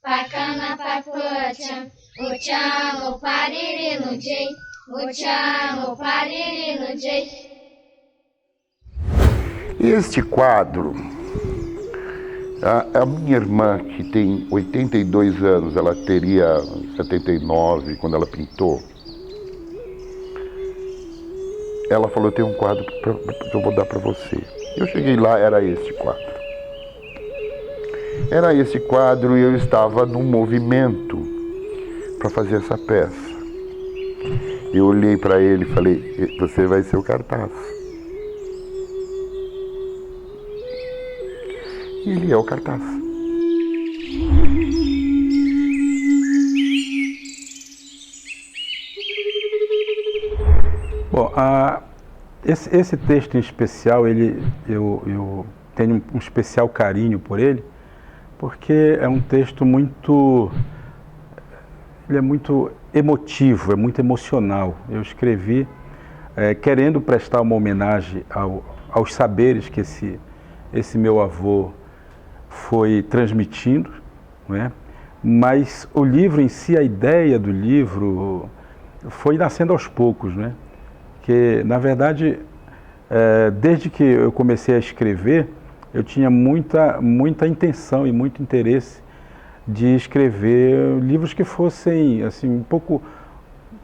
Pacana papucham, ucham o pariri no jay, ucham o pariri no jay. Este quadro, a minha irmã, que tem 82 anos, ela teria 79 quando ela pintou, ela falou, tem um quadro que eu vou dar para você. Eu cheguei lá, era este quadro. Era esse quadro e eu estava num movimento para fazer essa peça. Eu olhei para ele e falei, você vai ser o cartaz. E ele é o cartaz. Bom, esse texto em especial, eu tenho um especial carinho por ele, porque é um texto ele é muito emotivo, é muito emocional. Eu escrevi querendo prestar uma homenagem aos saberes que esse meu avô foi transmitindo, não é? Mas o livro em si, a ideia do livro foi nascendo aos poucos, né? Que, na verdade, desde que eu comecei a escrever, eu tinha muita intenção e muito interesse de escrever livros que fossem assim um pouco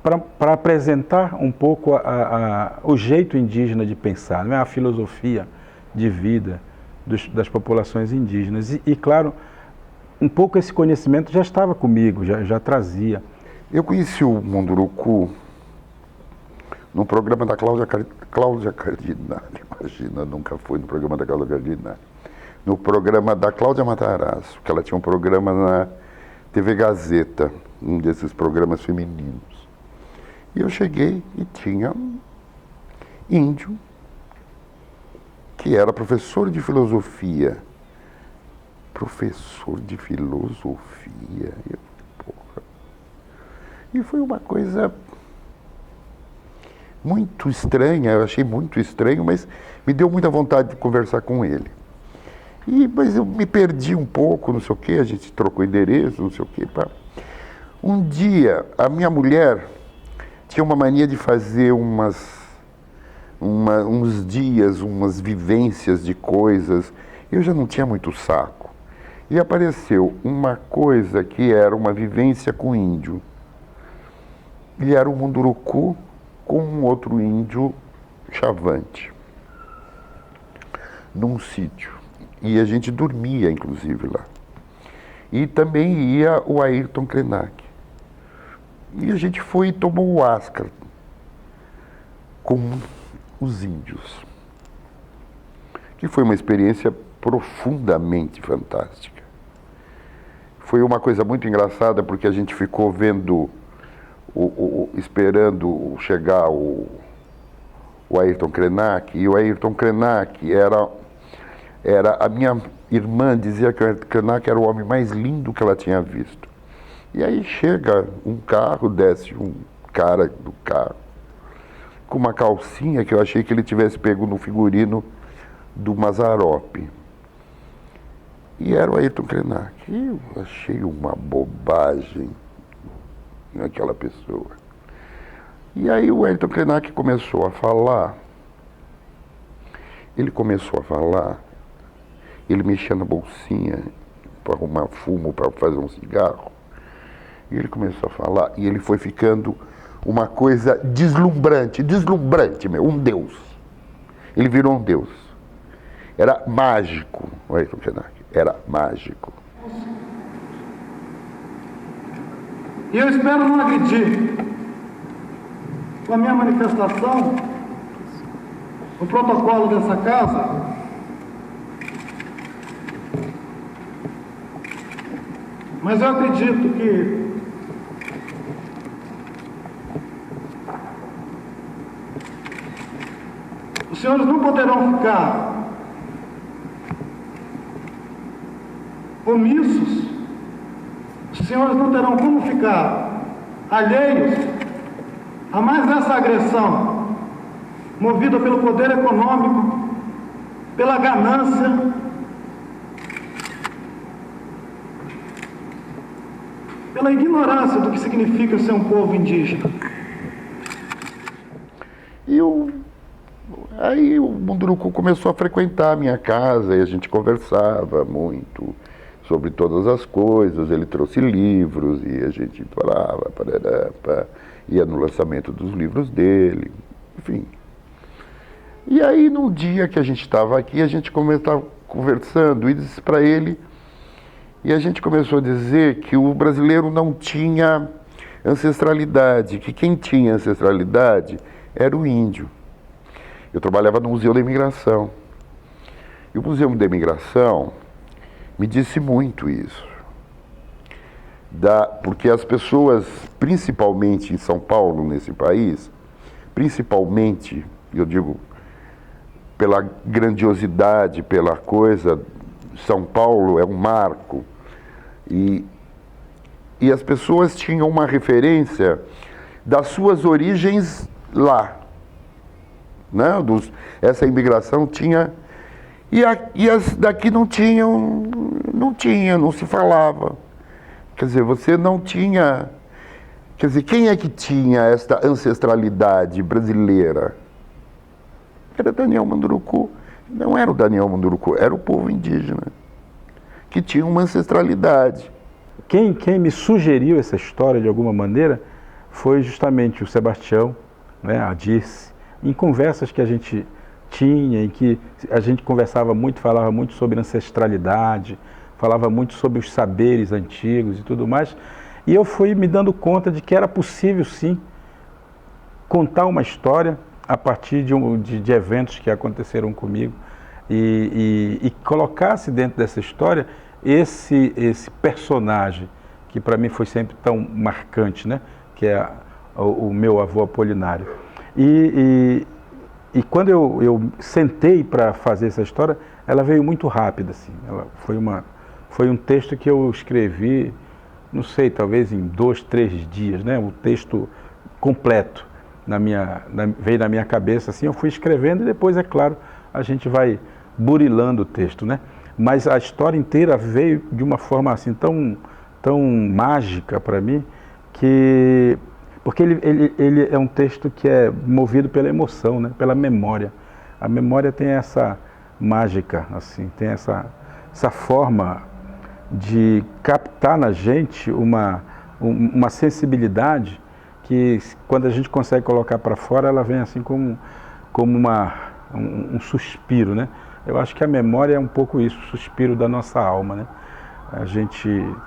para apresentar um pouco o jeito indígena de pensar, não é? A filosofia de vida das populações indígenas. E claro, um pouco esse conhecimento já estava comigo, já trazia. Eu conheci o Munduruku no programa da Cláudia Cardinale. Imagina, nunca fui no programa da Cláudia Cardinale. No programa da Cláudia Matarazzo, que ela tinha um programa na TV Gazeta, um desses programas femininos. E eu cheguei e tinha um índio que era professor de filosofia. Professor de filosofia. E foi uma coisa muito estranha, eu achei muito estranho, mas me deu muita vontade de conversar com ele. Mas eu me perdi um pouco, não sei o quê, a gente trocou endereço, não sei o quê. Pá. Um dia, a minha mulher tinha uma mania de fazer uns dias, umas vivências de coisas. Eu já não tinha muito saco. E apareceu uma coisa que era uma vivência com índio. E era um Munduruku com um outro índio chavante, num sítio. E a gente dormia, inclusive, lá. E também ia o Ayrton Krenak. E a gente foi e tomou o Ascar com os índios. Que foi uma experiência profundamente fantástica. Foi uma coisa muito engraçada, porque a gente ficou vendo, esperando chegar o Ayrton Krenak, e o Ayrton Krenak era a minha irmã dizia que o Ayrton Krenak era o homem mais lindo que ela tinha visto. E aí chega um carro, desce um cara do carro, com uma calcinha que eu achei que ele tivesse pego no figurino do Mazzaropi. E era o Ayrton Krenak. E eu achei uma bobagem naquela pessoa. E aí o Ayrton Krenak começou a falar. Ele começou a falar. Ele mexia na bolsinha para arrumar fumo, para fazer um cigarro. E ele começou a falar, e ele foi ficando uma coisa deslumbrante, um deus. Ele virou um deus. Era mágico, o Ayrton Krenak, era mágico. E eu espero não agredir com a minha manifestação o protocolo dessa casa. Mas eu acredito que os senhores não poderão ficar omissos, os senhores não terão como ficar alheios a mais essa agressão movida pelo poder econômico, pela ganância pela ignorância do que significa ser um povo indígena. Aí o Munduruku começou a frequentar a minha casa e a gente conversava muito sobre todas as coisas. Ele trouxe livros e a gente falava, ia no lançamento dos livros dele, enfim. E aí, num dia que a gente estava aqui, a gente estava conversando e disse para ele, e a gente começou a dizer que o brasileiro não tinha ancestralidade, que quem tinha ancestralidade era o índio. Eu trabalhava no Museu da Imigração. E o Museu da Imigração me disse muito isso. Porque as pessoas, principalmente em São Paulo, nesse país, principalmente, eu digo, pela grandiosidade, pela coisa, São Paulo é um marco. E as pessoas tinham uma referência das suas origens lá. Né? Essa imigração tinha... E as daqui não se falava. Quer dizer, você não tinha... Quer dizer, quem é que tinha esta ancestralidade brasileira? Era Daniel Munduruku. Não era o Daniel Munduruku, era o povo indígena, que tinha uma ancestralidade. Quem me sugeriu essa história, de alguma maneira, foi justamente o Sebastião, né, a Dirce, em conversas que a gente tinha, em que a gente conversava muito, falava muito sobre ancestralidade, falava muito sobre os saberes antigos e tudo mais, e eu fui me dando conta de que era possível, sim, contar uma história a partir de eventos que aconteceram comigo e colocasse dentro dessa história esse personagem, que para mim foi sempre tão marcante, né? Que é o meu avô Apolinário. E quando eu sentei para fazer essa história, ela veio muito rápida, assim. Foi um texto que eu escrevi, não sei, talvez em 2, 3 dias, né? O texto completo veio na minha cabeça, assim, eu fui escrevendo e depois, é claro, a gente vai burilando o texto, né? Mas a história inteira veio de uma forma assim tão mágica para mim, porque ele é um texto que é movido pela emoção, né? Pela memória. A memória tem essa mágica, assim, tem essa forma de captar na gente uma sensibilidade que, quando a gente consegue colocar para fora, ela vem assim como um suspiro, né? Eu acho que a memória é um pouco isso, o suspiro da nossa alma, né?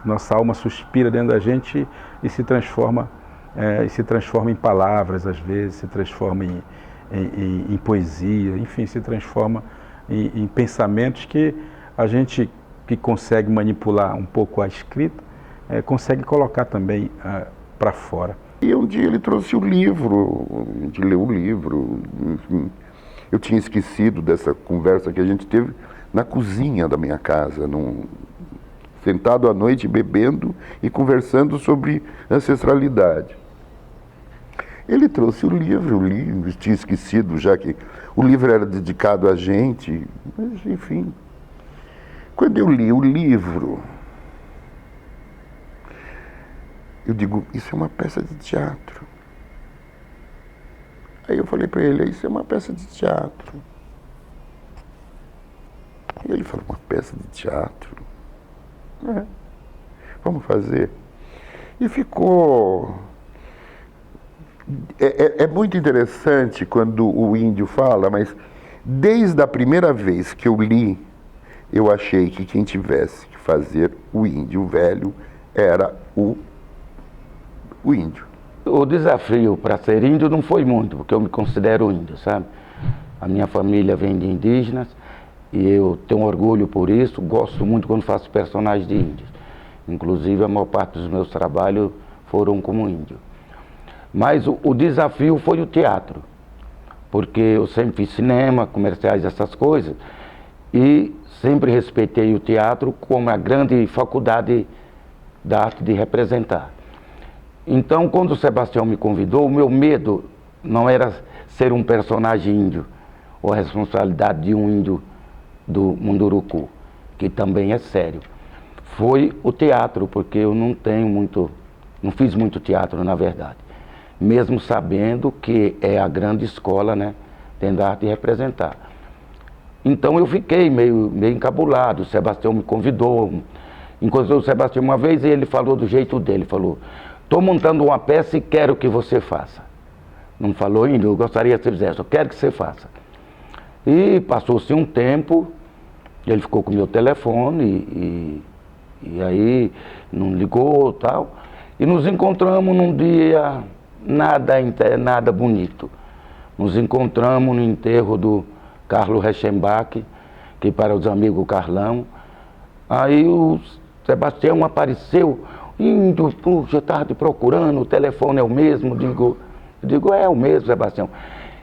Nossa alma suspira dentro da gente e se transforma em palavras, às vezes, se transforma em poesia, enfim, se transforma em pensamentos que a gente que consegue manipular um pouco a escrita, consegue colocar também para fora. E um dia ele trouxe o livro, a gente leu o livro, enfim. Eu tinha esquecido dessa conversa que a gente teve na cozinha da minha casa, sentado à noite bebendo e conversando sobre ancestralidade. Ele trouxe o livro, eu li, tinha esquecido já que o livro era dedicado a gente, mas enfim. Quando eu li o livro, eu digo, isso é uma peça de teatro. Aí eu falei para ele, isso é uma peça de teatro. E ele falou, uma peça de teatro? Vamos fazer. E ficou... É muito interessante quando o índio fala, mas desde a primeira vez que eu li, eu achei que quem tivesse que fazer o índio velho era o índio. O desafio para ser índio não foi muito, porque eu me considero índio, sabe? A minha família vem de indígenas e eu tenho orgulho por isso, gosto muito quando faço personagens de índios. Inclusive, a maior parte dos meus trabalhos foram como índio. Mas o desafio foi o teatro, porque eu sempre fiz cinema, comerciais, essas coisas, e sempre respeitei o teatro como a grande faculdade da arte de representar. Então, quando o Sebastião me convidou, o meu medo não era ser um personagem índio, ou a responsabilidade de um índio do Munduruku, que também é sério. foi o teatro, porque eu não fiz muito teatro, na verdade. Mesmo sabendo que é a grande escola, né, tendo a arte de representar. Então eu fiquei meio encabulado. O Sebastião me convidou, encontrei o Sebastião uma vez e ele falou do jeito dele, falou: estou montando uma peça e quero que você faça. Não falou ainda, eu gostaria que você fizesse, eu quero que você faça. E passou-se um tempo, ele ficou com o meu telefone e aí não ligou e tal. E nos encontramos num dia nada bonito. Nos encontramos no enterro do Carlos Reichenbach, que para os amigos Carlão. Aí o Sebastião apareceu, indo, puxa, eu estava te procurando, o telefone é o mesmo. Eu digo, é o mesmo, Sebastião.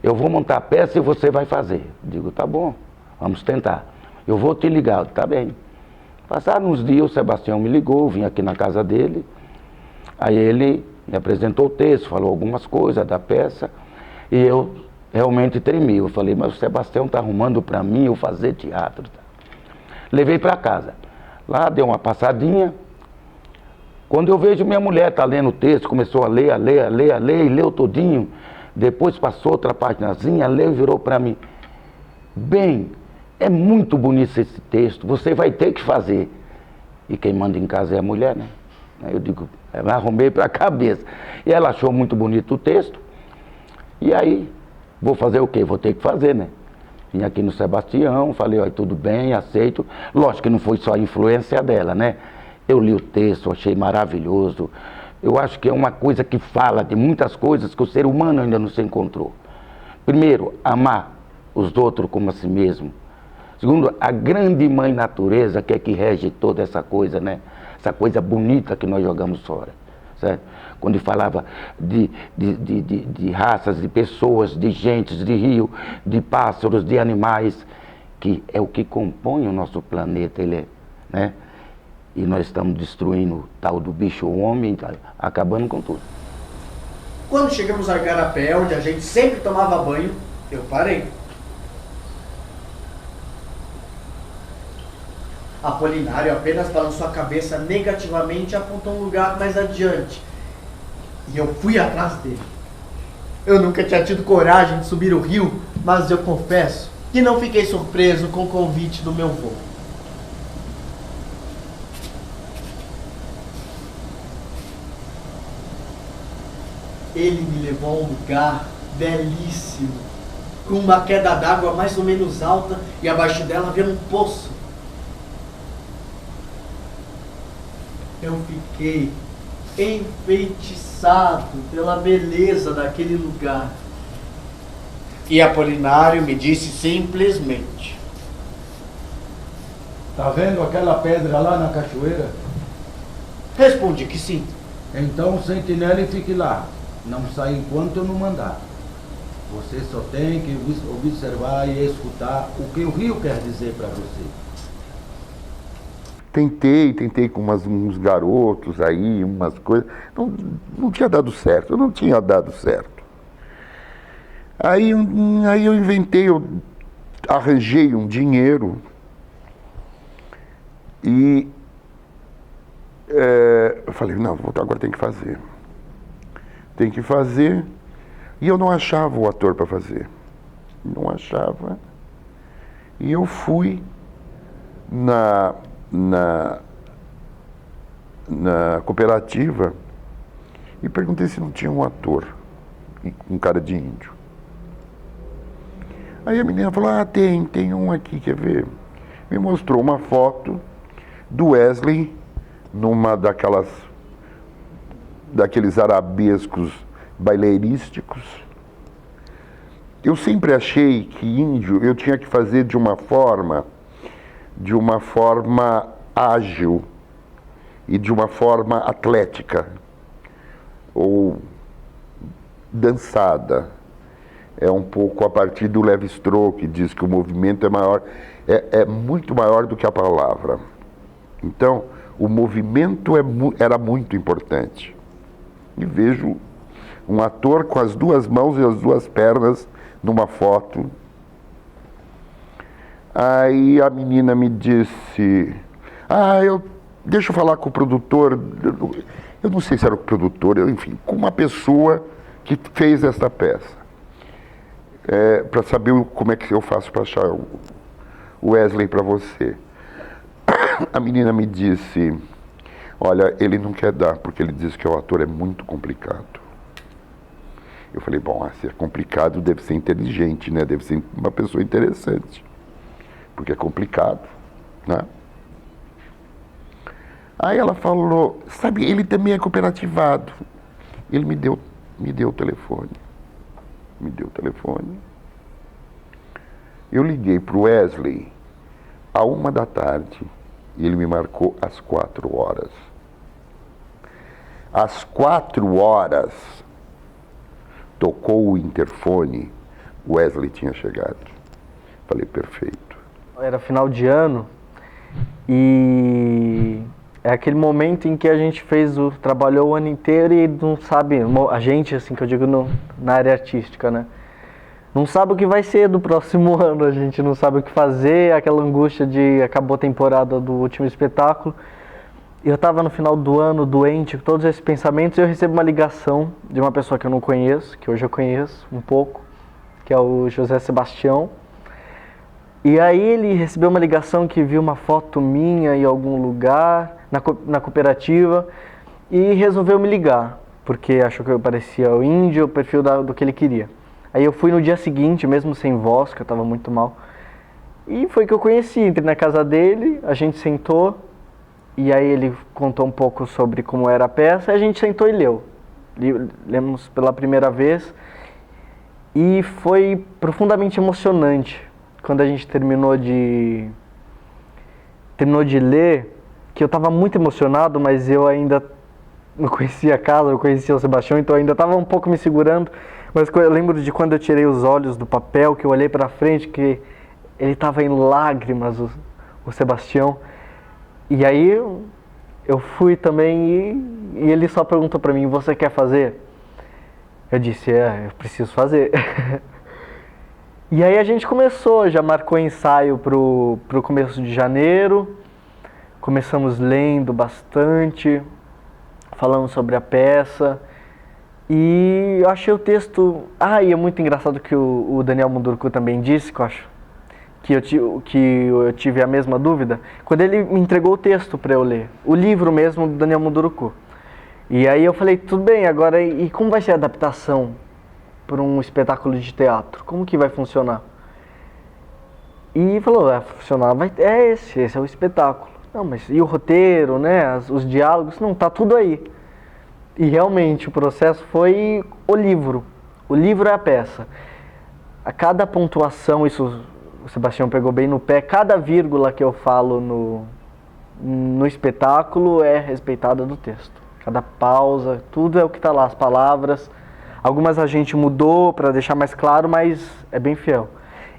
Eu vou montar a peça e você vai fazer. Digo, tá bom, vamos tentar. Eu vou te ligar, tá bem. Passaram uns dias, o Sebastião me ligou, vim aqui na casa dele. Aí ele me apresentou o texto, falou algumas coisas da peça. E eu realmente tremi. Eu falei, mas o Sebastião está arrumando para mim eu fazer teatro. Levei para casa. Lá deu uma passadinha. Quando eu vejo minha mulher tá lendo o texto, começou a ler, e leu todinho. Depois passou outra paginazinha, leu e virou para mim: bem, é muito bonito esse texto, você vai ter que fazer. E quem manda em casa é a mulher, né? Aí eu digo, eu arrumei para a cabeça. E ela achou muito bonito o texto. E aí, vou fazer o quê? Vou ter que fazer, né? Vim aqui no Sebastião, falei, ó, tudo bem, aceito. Lógico que não foi só a influência dela, né? Eu li o texto, achei maravilhoso. Eu acho que é uma coisa que fala de muitas coisas que o ser humano ainda não se encontrou. Primeiro, amar os outros como a si mesmo. Segundo, a grande mãe natureza que é que rege toda essa coisa, né? Essa coisa bonita que nós jogamos fora, certo? Quando falava de raças, de pessoas, de gentes, de rio, de pássaros, de animais, que é o que compõe o nosso planeta, ele é, né? E nós estamos destruindo o tal do bicho homem, acabando com tudo. Quando chegamos a Igarapé, onde a gente sempre tomava banho, eu parei. Apolinário apenas balançou a cabeça negativamente e apontou um lugar mais adiante. E eu fui atrás dele. Eu nunca tinha tido coragem de subir o rio, mas eu confesso que não fiquei surpreso com o convite do meu vô. Ele me levou a um lugar belíssimo, com uma queda d'água mais ou menos alta e abaixo dela havia um poço. Eu fiquei enfeitiçado pela beleza daquele lugar. E Apolinário me disse simplesmente: tá vendo aquela pedra lá na cachoeira? Respondi que sim. Então sentinela e fique lá. Não sai enquanto eu não mandar. Você só tem que observar e escutar o que o rio quer dizer para você. Tentei com uns garotos aí, umas coisas. Não tinha dado certo, não tinha dado certo. Aí eu inventei, eu arranjei um dinheiro e eu falei, não, agora tem que fazer. Tem que fazer. E eu não achava o ator para fazer. Não achava. E eu fui na cooperativa e perguntei se não tinha um ator, um cara de índio. Aí a menina falou, tem um aqui, quer ver? Me mostrou uma foto do Wesley numa daqueles arabescos baileirísticos. Eu sempre achei que índio eu tinha que fazer de uma forma ágil e de uma forma atlética ou dançada. É um pouco a partir do Levi-Strauss, que diz que o movimento é muito maior do que a palavra. Então, o movimento era muito importante. E vejo um ator com as duas mãos e as duas pernas numa foto. Aí a menina me disse, deixa eu falar com o produtor, eu não sei se era o produtor, enfim, com uma pessoa que fez esta peça, para saber como é que eu faço para achar o Wesley para você. A menina me disse, olha, ele não quer dar, porque ele diz que o ator é muito complicado. Eu falei, bom, se é complicado, deve ser inteligente, né? Deve ser uma pessoa interessante, porque é complicado, né? Aí ela falou, sabe, ele também é cooperativado. Ele me deu o telefone. Me deu o telefone. Eu liguei para o Wesley à 1h e ele me marcou às 4h. Às 4h, tocou o interfone, o Wesley tinha chegado. Falei, perfeito. Era final de ano e é aquele momento em que a gente trabalhou o ano inteiro e não sabe, a gente, assim, que eu digo na área artística, né? Não sabe o que vai ser do próximo ano, a gente não sabe o que fazer, aquela angústia de acabou a temporada do último espetáculo. Eu estava no final do ano doente, com todos esses pensamentos, e eu recebo uma ligação de uma pessoa que eu não conheço, que hoje eu conheço um pouco, que é o José Sebastião. E aí ele recebeu uma ligação que viu uma foto minha em algum lugar, na cooperativa, e resolveu me ligar, porque achou que eu parecia o índio, o perfil do que ele queria. Aí eu fui no dia seguinte, mesmo sem voz, que eu estava muito mal, e foi que eu conheci, entrei na casa dele, a gente sentou, e aí ele contou um pouco sobre como era a peça, e a gente sentou e leu. Lemos pela primeira vez, e foi profundamente emocionante. Quando a gente terminou de ler, que eu estava muito emocionado, mas eu ainda não conhecia a casa, eu conhecia o Sebastião, então eu ainda estava um pouco me segurando. Mas eu lembro de quando eu tirei os olhos do papel, que eu olhei para frente, que ele estava em lágrimas, o Sebastião. E aí eu fui também e ele só perguntou para mim, você quer fazer? Eu disse, eu preciso fazer. E aí a gente começou, já marcou ensaio pro começo de janeiro, começamos lendo bastante, falamos sobre a peça, e eu achei o texto... e é muito engraçado que o Daniel Munduruku também disse, que eu acho, que eu tive a mesma dúvida, quando ele me entregou o texto para eu ler, o livro mesmo do Daniel Munduruku. E aí eu falei, tudo bem, agora e como vai ser a adaptação para um espetáculo de teatro? Como que vai funcionar? E falou, vai funcionar, esse é o espetáculo. Não, mas e o roteiro, né, os diálogos? Não, tá tudo aí. E realmente o processo foi o livro. O livro é a peça. A cada pontuação, isso o Sebastião pegou bem no pé, cada vírgula que eu falo no espetáculo é respeitada do texto. Cada pausa, tudo é o que está lá, as palavras. Algumas a gente mudou para deixar mais claro, mas é bem fiel.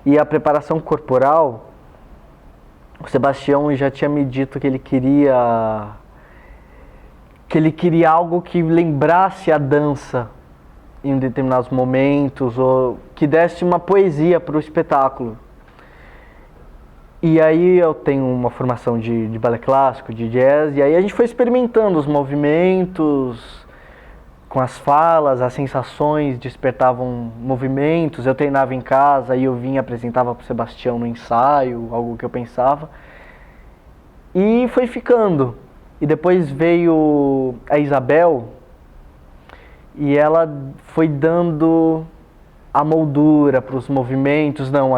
E a preparação corporal, o Sebastião já tinha me dito que ele queria algo que lembrasse a dança em determinados momentos, ou que desse uma poesia para o espetáculo. E aí eu tenho uma formação de balé clássico, de jazz, e aí a gente foi experimentando os movimentos, com as falas, as sensações despertavam movimentos. Eu treinava em casa e eu vinha e apresentava para o Sebastião no ensaio, algo que eu pensava. E foi ficando. E depois veio a Isabel e ela foi dando a moldura para os movimentos. Não,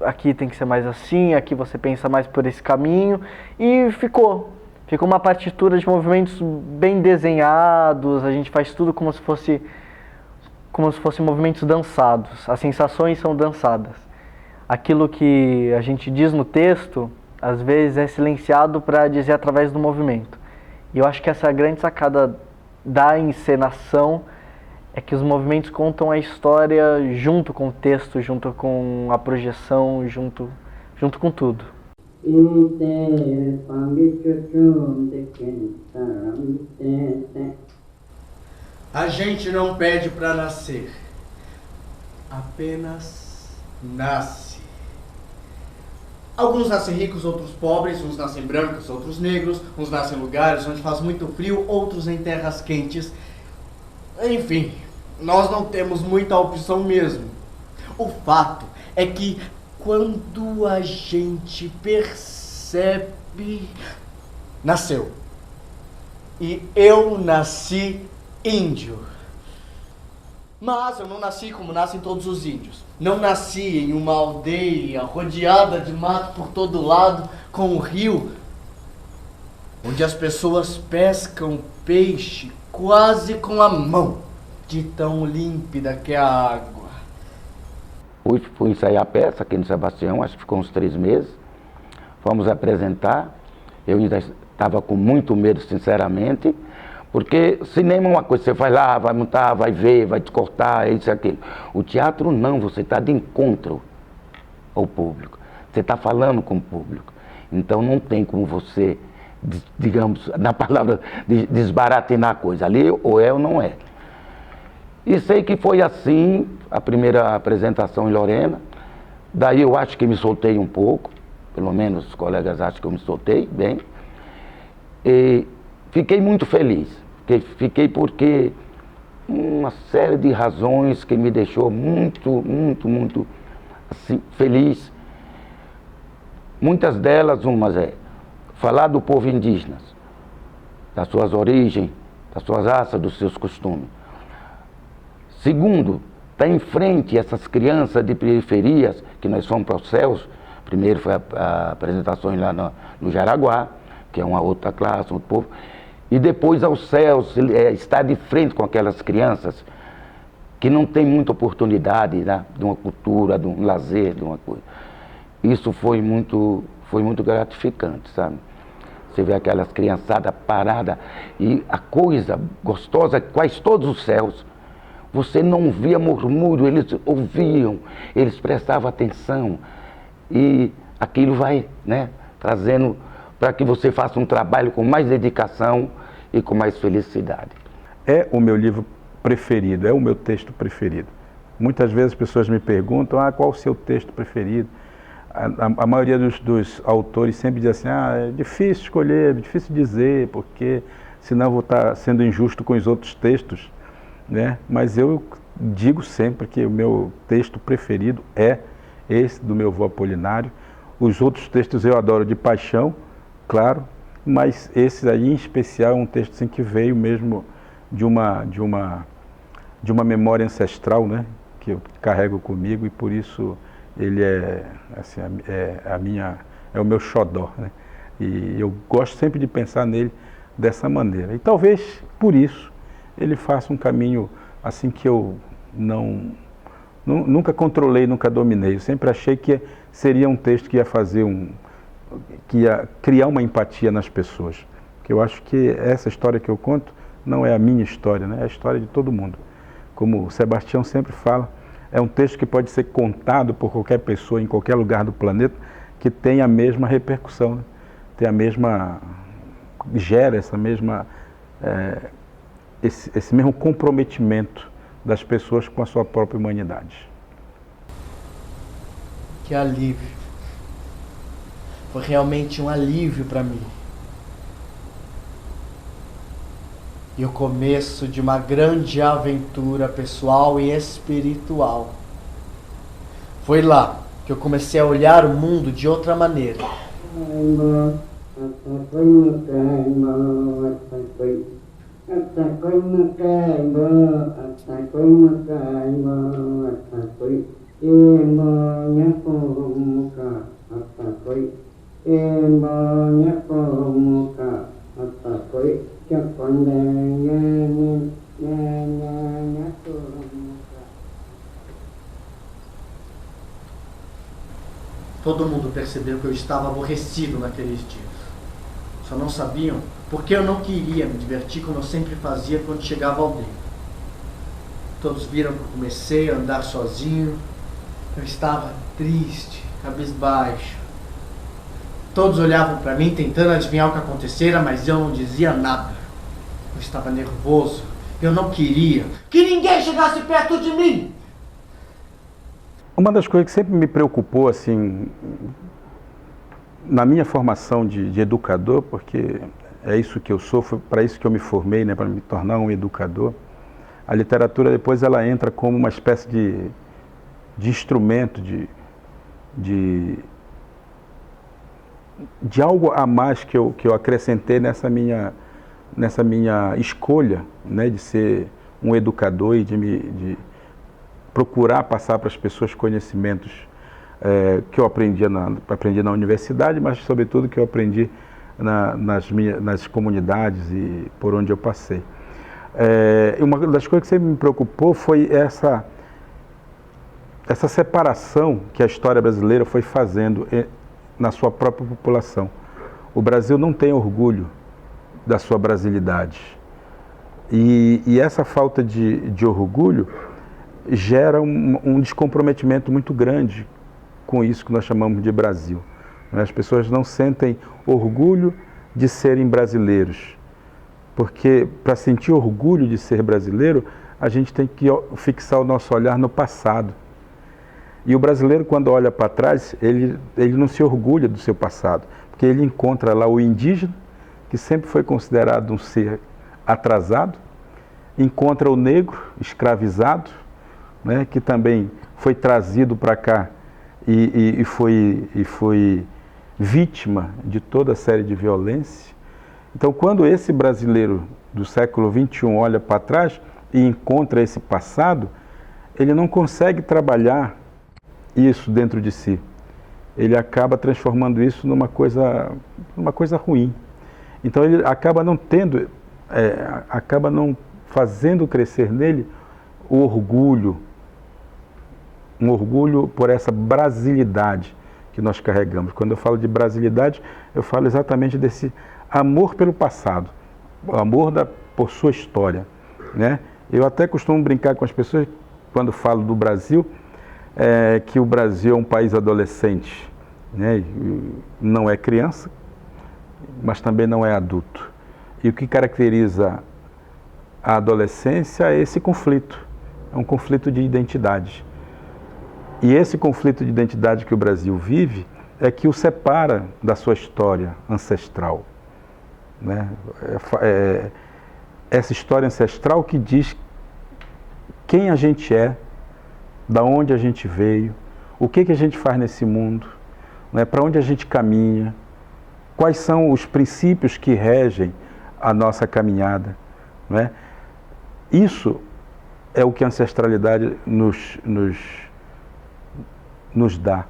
aqui tem que ser mais assim, aqui você pensa mais por esse caminho. E ficou uma partitura de movimentos bem desenhados, a gente faz tudo como se fosse movimentos dançados, as sensações são dançadas. Aquilo que a gente diz no texto, às vezes é silenciado para dizer através do movimento. E eu acho que essa grande sacada da encenação é que os movimentos contam a história junto com o texto, junto com a projeção, junto com tudo. A gente não pede para nascer, apenas nasce. Alguns nascem ricos, outros pobres, uns nascem brancos, outros negros, uns nascem em lugares onde faz muito frio, outros em terras quentes. Enfim, nós não temos muita opção mesmo. O fato é que quando a gente percebe... Nasceu. E eu nasci índio. Mas eu não nasci como nascem todos os índios. Não nasci em uma aldeia rodeada de mato por todo lado, com um rio, onde as pessoas pescam peixe quase com a mão, de tão límpida que é a água. Fui ensaiar a peça aqui no Sebastião, acho que ficou uns 3 meses. Fomos apresentar. Eu ainda estava com muito medo, sinceramente, porque cinema é uma coisa, você vai lá, vai montar, vai ver, vai te cortar, isso e aquilo. O teatro não, você está de encontro ao público, você está falando com o público. Então não tem como você, digamos, na palavra, desbaratinar a coisa. Ali ou é ou não é. E sei que foi assim a primeira apresentação em Lorena. Daí eu acho que me soltei um pouco, pelo menos os colegas acham que eu me soltei bem. E fiquei muito feliz. Fiquei porque uma série de razões que me deixou muito assim, feliz. Muitas delas, umas é falar do povo indígena, das suas origens, das suas raças, dos seus costumes. Segundo, está em frente essas crianças de periferias, que nós fomos para os céus. Primeiro foi a apresentação lá no Jaraguá, que é uma outra classe, um outro povo. E depois aos céus, estar de frente com aquelas crianças que não tem muita oportunidade, né, de uma cultura, de um lazer, de uma coisa. Isso foi muito gratificante, sabe? Você vê aquelas criançadas paradas e a coisa gostosa, quase todos os céus, você não via murmúrio, eles ouviam, eles prestavam atenção. E aquilo vai, né, trazendo para que você faça um trabalho com mais dedicação e com mais felicidade. É o meu livro preferido, é o meu texto preferido. Muitas vezes as pessoas me perguntam, qual o seu texto preferido? A maioria dos autores sempre diz assim, é difícil escolher, é difícil dizer, porque senão eu vou estar sendo injusto com os outros textos, né? Mas eu digo sempre que o meu texto preferido é esse do meu avô Apolinário. Os outros textos eu adoro de paixão, claro, mas esse aí em especial é um texto assim, que veio mesmo de uma memória ancestral, né, que eu carrego comigo, e por isso ele é assim, é o meu xodó, né? E eu gosto sempre de pensar nele dessa maneira. E talvez por isso ele faça um caminho assim que eu nunca controlei, nunca dominei. Eu sempre achei que seria um texto que ia fazer que ia criar uma empatia nas pessoas. Porque eu acho que essa história que eu conto não é a minha história, né? É a história de todo mundo. Como o Sebastião sempre fala, é um texto que pode ser contado por qualquer pessoa em qualquer lugar do planeta, que tem a mesma repercussão, né? Tem a mesma, gera essa mesma, esse mesmo comprometimento das pessoas com a sua própria humanidade. Que alívio. Foi realmente um alívio para mim. E o começo de uma grande aventura pessoal e espiritual. Foi lá que eu comecei a olhar o mundo de outra maneira. Todo mundo percebeu que eu estava aborrecido naqueles dias. Só não sabiam porque eu não queria me divertir como eu sempre fazia quando chegava ao aldeia. Todos viram que eu comecei a andar sozinho. Eu estava triste, cabisbaixo. Todos olhavam para mim tentando adivinhar o que acontecera, mas eu não dizia nada. Eu estava nervoso. Eu não queria que ninguém chegasse perto de mim. Uma das coisas que sempre me preocupou, assim, na minha formação de educador, porque é isso que eu sou, foi para isso que eu me formei, né, para me tornar um educador, a literatura depois ela entra como uma espécie de instrumento, de algo a mais que eu acrescentei nessa minha escolha, né, de ser um educador e de procurar passar para as pessoas conhecimentos que eu aprendi na universidade, mas sobretudo que eu aprendi nas comunidades e por onde eu passei. Uma das coisas que sempre me preocupou foi essa separação que a história brasileira foi fazendo na sua própria população. O Brasil não tem orgulho da sua brasilidade. E essa falta de orgulho gera um descomprometimento muito grande com isso que nós chamamos de Brasil. As pessoas não sentem orgulho de serem brasileiros, porque para sentir orgulho de ser brasileiro, a gente tem que fixar o nosso olhar no passado. E o brasileiro, quando olha para trás, ele não se orgulha do seu passado, porque ele encontra lá o indígena, que sempre foi considerado um ser atrasado, encontra o negro escravizado, né, que também foi trazido para cá e foi vítima de toda a série de violência. Então, quando esse brasileiro do século XXI olha para trás e encontra esse passado, ele não consegue trabalhar isso dentro de si. Ele acaba transformando isso numa coisa ruim. Então ele acaba não tendo, acaba não fazendo crescer nele o orgulho, um orgulho por essa brasilidade que nós carregamos. Quando eu falo de brasilidade, eu falo exatamente desse amor pelo passado, o amor por sua história, né? Eu até costumo brincar com as pessoas quando falo do Brasil, que o Brasil é um país adolescente, né? Não é criança, mas também não é adulto. E o que caracteriza a adolescência é esse conflito, é um conflito de identidade. E esse conflito de identidade que o Brasil vive é que o separa da sua história ancestral, né? Essa história ancestral que diz quem a gente é, da onde a gente veio, o que a gente faz nesse mundo, né? Para onde a gente caminha, quais são os princípios que regem a nossa caminhada, né? Isso é o que a ancestralidade nos dá.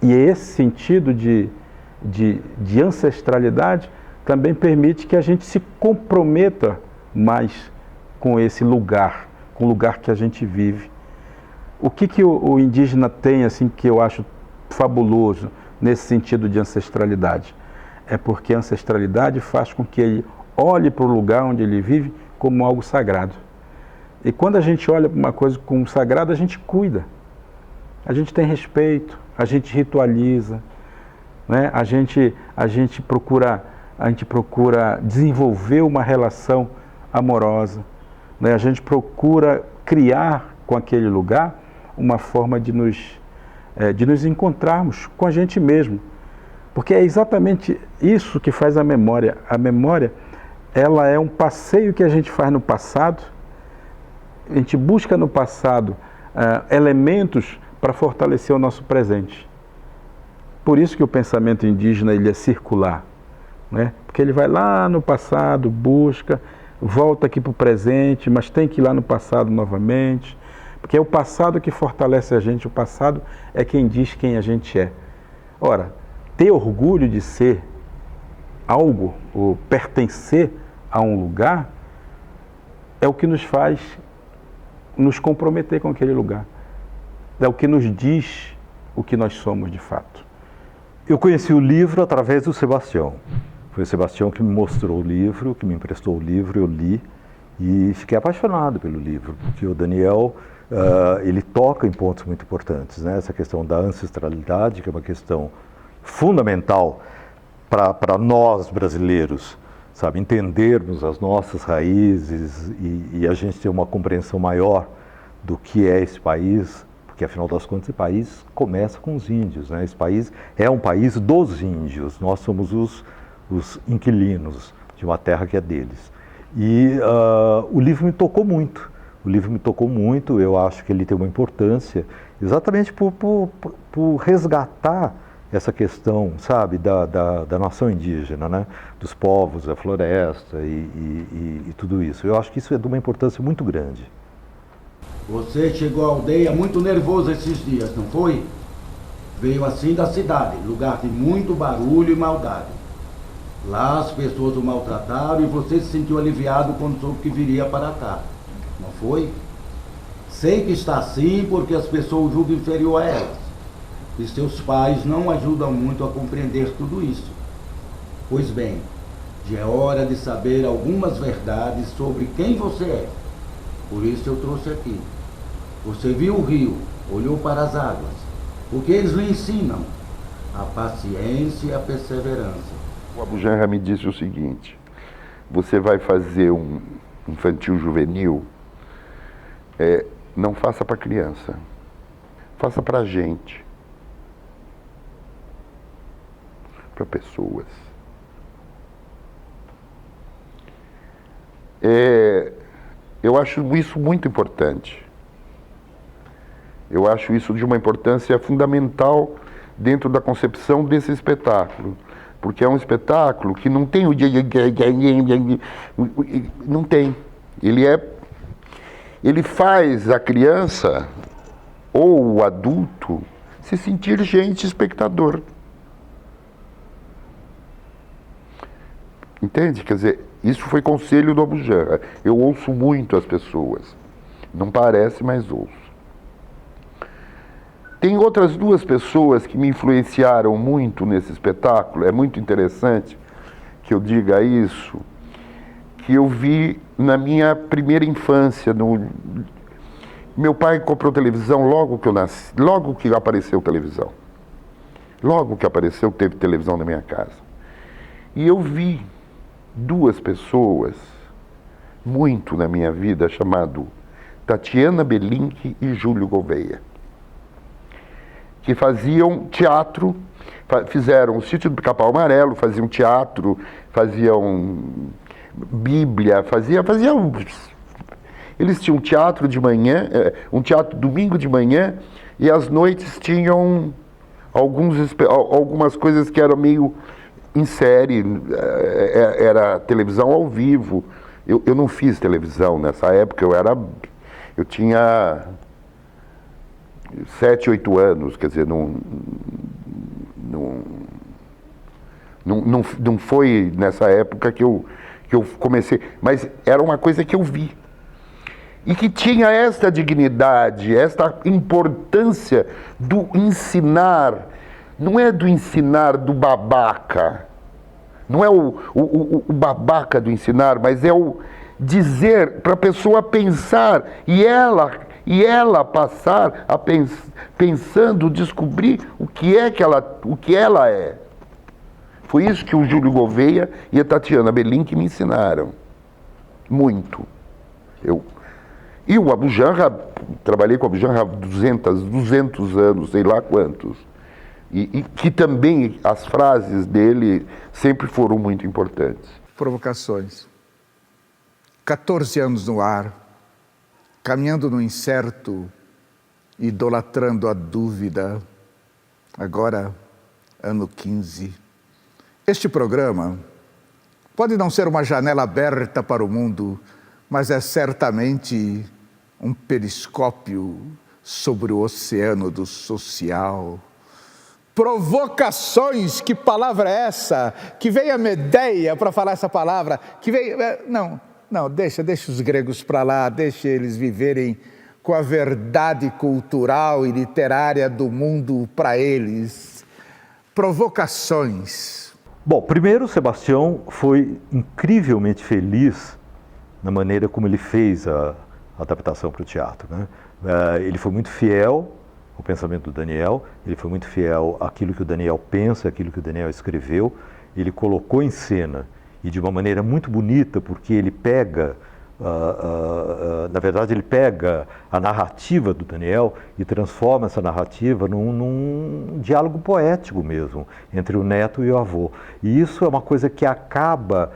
E esse sentido de ancestralidade também permite que a gente se comprometa mais com esse lugar, com o lugar que a gente vive. O que o indígena tem, assim, que eu acho fabuloso nesse sentido de ancestralidade? É porque a ancestralidade faz com que ele olhe para o lugar onde ele vive como algo sagrado. E quando a gente olha para uma coisa como sagrado, a gente cuida. A gente tem respeito, a gente ritualiza, né? A gente procura desenvolver uma relação amorosa, né? A gente procura criar com aquele lugar uma forma de nos encontrarmos com a gente mesmo. Porque é exatamente isso que faz a memória. A memória, ela é um passeio que a gente faz no passado. A gente busca no passado elementos para fortalecer o nosso presente. Por isso que o pensamento indígena ele é circular, né? Porque ele vai lá no passado, busca, volta aqui para o presente, mas tem que ir lá no passado novamente, porque é o passado que fortalece a gente, o passado é quem diz quem a gente é. Ora, ter orgulho de ser algo, ou pertencer a um lugar, é o que nos faz nos comprometer com aquele lugar. É o que nos diz o que nós somos de fato. Eu conheci o livro através do Sebastião. Foi o Sebastião que me mostrou o livro, que me emprestou o livro, eu li e fiquei apaixonado pelo livro, porque o Daniel, ele toca em pontos muito importantes, né? Essa questão da ancestralidade, que é uma questão fundamental para nós brasileiros, sabe, entendermos as nossas raízes e a gente ter uma compreensão maior do que é esse país, porque afinal das contas esse país começa com os índios, né? Esse país é um país dos índios, nós somos os inquilinos de uma terra que é deles. E o livro me tocou muito, eu acho que ele tem uma importância exatamente por resgatar essa questão, sabe, da nação indígena, né? Dos povos, da floresta e tudo isso. Eu acho que isso é de uma importância muito grande. Você chegou à aldeia muito nervoso esses dias, não foi? Veio assim da cidade, lugar de muito barulho e maldade. Lá as pessoas o maltrataram e você se sentiu aliviado quando soube que viria para cá, não foi? Sei que está assim porque as pessoas o julgam inferior a elas. E seus pais não ajudam muito a compreender tudo isso. Pois bem, já é hora de saber algumas verdades sobre quem você é. Por isso eu trouxe aqui. Você viu o rio, olhou para as águas. O que eles lhe ensinam? A paciência e a perseverança. O Abu Janra me disse o seguinte: você vai fazer um infantil juvenil, não faça para criança, faça para gente, para pessoas. Eu acho isso muito importante. Eu acho isso de uma importância fundamental dentro da concepção desse espetáculo. Porque é um espetáculo que não tem o... Não tem. Ele faz a criança ou o adulto se sentir gente espectador. Entende? Quer dizer, isso foi conselho do Abu Janra. Eu ouço muito as pessoas. Não parece, mas ouço. Tem outras duas pessoas que me influenciaram muito nesse espetáculo. É muito interessante que eu diga isso, que eu vi na minha primeira infância. Meu pai comprou televisão logo que eu nasci, logo que apareceu televisão. Logo que apareceu, teve televisão na minha casa. E eu vi duas pessoas muito na minha vida, chamado Tatiana Belink e Júlio Gouveia, que faziam teatro, fizeram o Sítio do Pica-Pau Amarelo, faziam teatro, faziam Bíblia, faziam... Eles tinham teatro de manhã, um teatro domingo de manhã, e às noites tinham algumas coisas que eram meio em série, era televisão ao vivo. Eu não fiz televisão nessa época, eu tinha 7, 8 anos, quer dizer, não foi nessa época que eu comecei, mas era uma coisa que eu vi. E que tinha esta dignidade, esta importância do ensinar, não é do ensinar do babaca, não é o babaca do ensinar, mas é o dizer para a pessoa pensar e ela passar a pensando, descobrir o que ela é. Foi isso que o Júlio Gouveia e a Tatiana Belink me ensinaram. Muito. E o Abu Janra, trabalhei com o Abu Janra há 200 anos, sei lá quantos. E que também as frases dele sempre foram muito importantes. Provocações. 14 anos no ar, caminhando no incerto, idolatrando a dúvida. Agora, ano 15. Este programa pode não ser uma janela aberta para o mundo, mas é certamente um periscópio sobre o oceano do social. Provocações, que palavra é essa? Que veio a Medeia para falar essa palavra? Que veio... Não, deixa os gregos para lá, deixa eles viverem com a verdade cultural e literária do mundo para eles. Provocações. Bom, primeiro, Sebastião foi incrivelmente feliz na maneira como ele fez a adaptação para o teatro, né? Ele foi muito fiel ao pensamento do Daniel, ele foi muito fiel àquilo que o Daniel pensa, àquilo que o Daniel escreveu, ele colocou em cena, e de uma maneira muito bonita, porque ele pega na verdade, ele pega a narrativa do Daniel e transforma essa narrativa num diálogo poético mesmo, entre o neto e o avô. E isso é uma coisa que acaba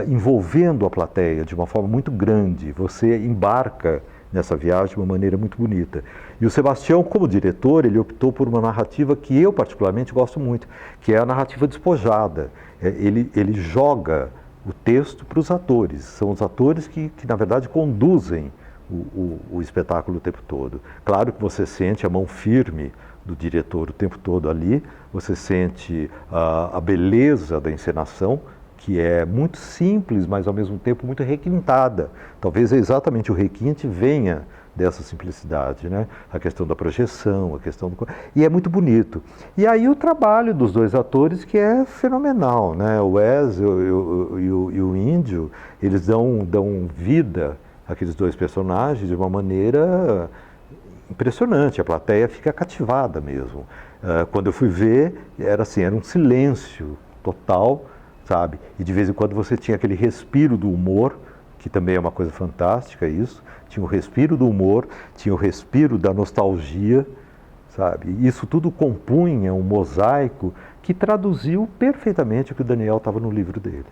envolvendo a plateia de uma forma muito grande. Você embarca nessa viagem de uma maneira muito bonita. E o Sebastião, como diretor, ele optou por uma narrativa que eu particularmente gosto muito, que é a narrativa despojada. Ele joga o texto para os atores. São os atores que na verdade, conduzem o espetáculo o tempo todo. Claro que você sente a mão firme do diretor o tempo todo ali, você sente a beleza da encenação, que é muito simples, mas ao mesmo tempo muito requintada. Talvez exatamente o requinte venha dessa simplicidade, né? A questão da projeção, a questão do... E é muito bonito. E aí o trabalho dos dois atores que é fenomenal, né? O Wes e o Índio, eles dão vida àqueles dois personagens de uma maneira impressionante. A plateia fica cativada mesmo. Quando eu fui ver, era um silêncio total, sabe? E de vez em quando você tinha aquele respiro do humor, que também é uma coisa fantástica isso. Tinha o respiro do humor, tinha o respiro da nostalgia, sabe? Isso tudo compunha um mosaico que traduziu perfeitamente o que o Daniel estava no livro dele.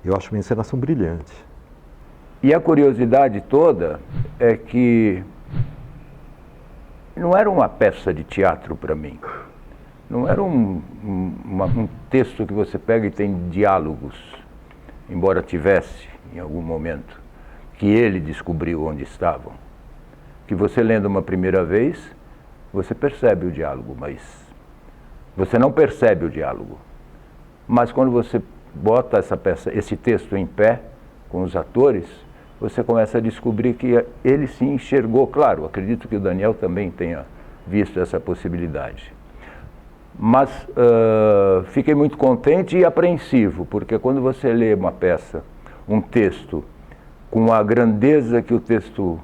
Eu acho uma encenação brilhante. E a curiosidade toda é que não era uma peça de teatro para mim. Não era um texto que você pega e tem diálogos, embora tivesse em algum momento, que ele descobriu onde estavam. Que você lendo uma primeira vez, você percebe o diálogo, mas você não percebe o diálogo. Mas quando você bota esse texto em pé, com os atores, você começa a descobrir que ele se enxergou. Claro, acredito que o Daniel também tenha visto essa possibilidade. Mas fiquei muito contente e apreensivo, porque quando você lê uma peça, um texto, com a grandeza que o texto